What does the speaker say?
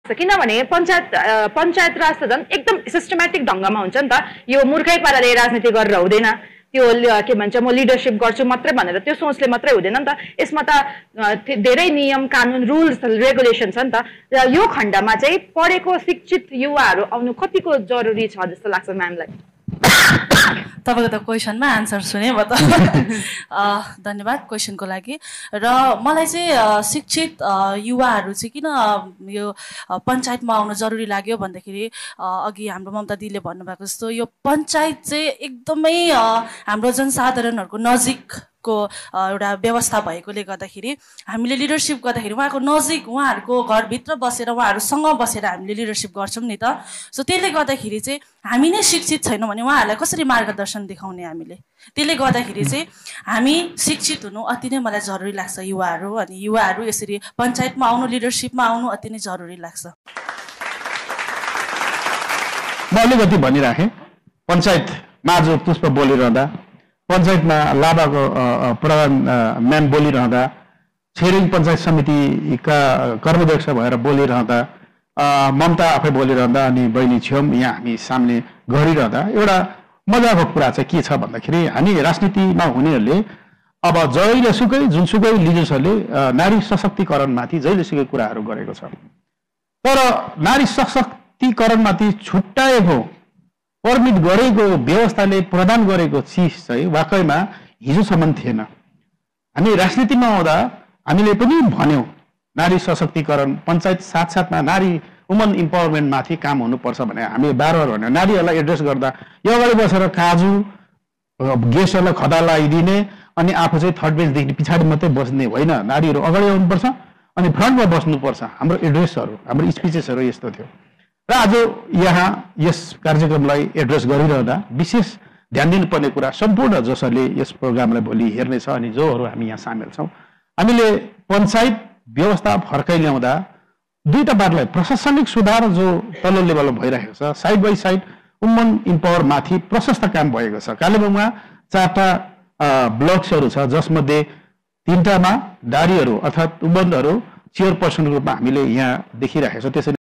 किनभने पञ्चायत राज त झन् एकदम सिस्टमेटिक ढङ्गमा हुन्छ नि त। यो मूर्खै पाराले राजनीति गरेर हुँदैन, त्यो के भन्छ म लिडरसिप गर्छु मात्रै भनेर त्यो सोचले मात्रै हुँदैन नि त। यसमा त धेरै नियम कानुन रुल्स रेगुलेसन छ नि त। र यो खण्डमा चाहिँ पढेको शिक्षित युवाहरू आउनु कतिको जरुरी छ जस्तो लाग्छ म्यामलाई? तपाईको त क्वेसनमा आन्सर सुने म त। धन्यवाद क्वेसनको लागि। र मलाई चाहिँ शिक्षित युवाहरू चाहिँ किन यो पञ्चायतमा आउनु जरुरी लाग्यो भन्दाखेरि अघि हाम्रो ममता दिदीले भन्नुभएको जस्तो यो पञ्चायत चाहिँ एकदमै हाम्रो जनसाधारणहरूको नजिकको एउटा व्यवस्था भएकोले गर्दाखेरि हामीले लिडरसिप गर्दाखेरि उहाँको नजिक उहाँहरूको घरभित्र बसेर उहाँहरूसँग बसेर हामीले लिडरसिप गर्छौँ नि त। सो त्यसले गर्दाखेरि चाहिँ हामी नै शिक्षित छैनौँ भने उहाँहरूलाई कसरी मार्गदर्शन देखाउने हामीले? त्यसले गर्दाखेरि चाहिँ हामी शिक्षित हुनु अति नै मलाई जरुरी लाग्छ युवाहरू। अनि युवाहरू यसरी पञ्चायतमा आउनु लिडरसिपमा आउनु अति नै जरुरी लाग्छ। म अलिकति भनिराखेँ, पञ्चायतमा आज पुष्प बोलिरहँदा, पञ्चायतमा लाभाको प्रधान म्याम बोलिरहँदा, छिरिङ पञ्चायत समितिका कर्माध्यक्ष भएर बोलिरहँदा, ममता आफै बोलिरहँदा अनि बहिनी छेउम यहाँ हामी सामने गरिरहँदा एउटा मजाको कुरा चाहिँ के छ भन्दाखेरि हामी राजनीतिमा हुनेहरूले अब जहिलेसुकै जुनसुकै लिडर्सहरूले नारी सशक्तिकरणमाथि जहिलेसुकै कुराहरू गरेको छ, तर नारी सशक्तिकरणमाथि छुट्याएको परमिट गरेको व्यवस्थाले प्रदान गरेको चिज चाहिँ वाकैमा हिजोसम्म थिएन। हामी राजनीतिमा आउँदा हामीले पनि भन्यौँ नारी सशक्तिकरण पञ्चायत साथसाथमा नारी वुमन इम्पावरमेन्टमाथि काम हुनुपर्छ भने हामीले बार बार भन्यौँ। नारीहरूलाई एड्रेस गर्दा यो अगाडि बसेर काजु गेस्टहरूलाई खदा लगाइदिने अनि आफू चाहिँ थर्ड बेन्चदेखि पछाडि मात्रै बस्ने होइन, नारीहरू अगाडि आउनुपर्छ अनि फ्रन्टमा बस्नुपर्छ। हाम्रो एड्रेसहरू हाम्रो स्पिचेसहरू यस्तो थियो। र आज यहाँ यस कार्यक्रमलाई एड्रेस गरिरहँदा विशेष ध्यान दिनुपर्ने कुरा सम्पूर्ण जसले यस प्रोग्रामलाई भोलि हेर्नेछ अनि जोहरू हामी यहाँ सामेल छौँ, हामीले पञ्चायत व्यवस्था फर्काइ ल्याउँदा दुईटा बाटोलाई प्रशासनिक सुधार जो तल्लो लेभलमा भइरहेको छ, side by side woman empower माथि प्रशस्त काम भएको छ। कालेबुङमा 4टा ब्लक्सहरू छ जसमध्ये 3टामा नारीहरू अर्थात् वुमनहरू चेयरपर्सनको रूपमा हामीले यहाँ देखिरहेको छ। त्यसरी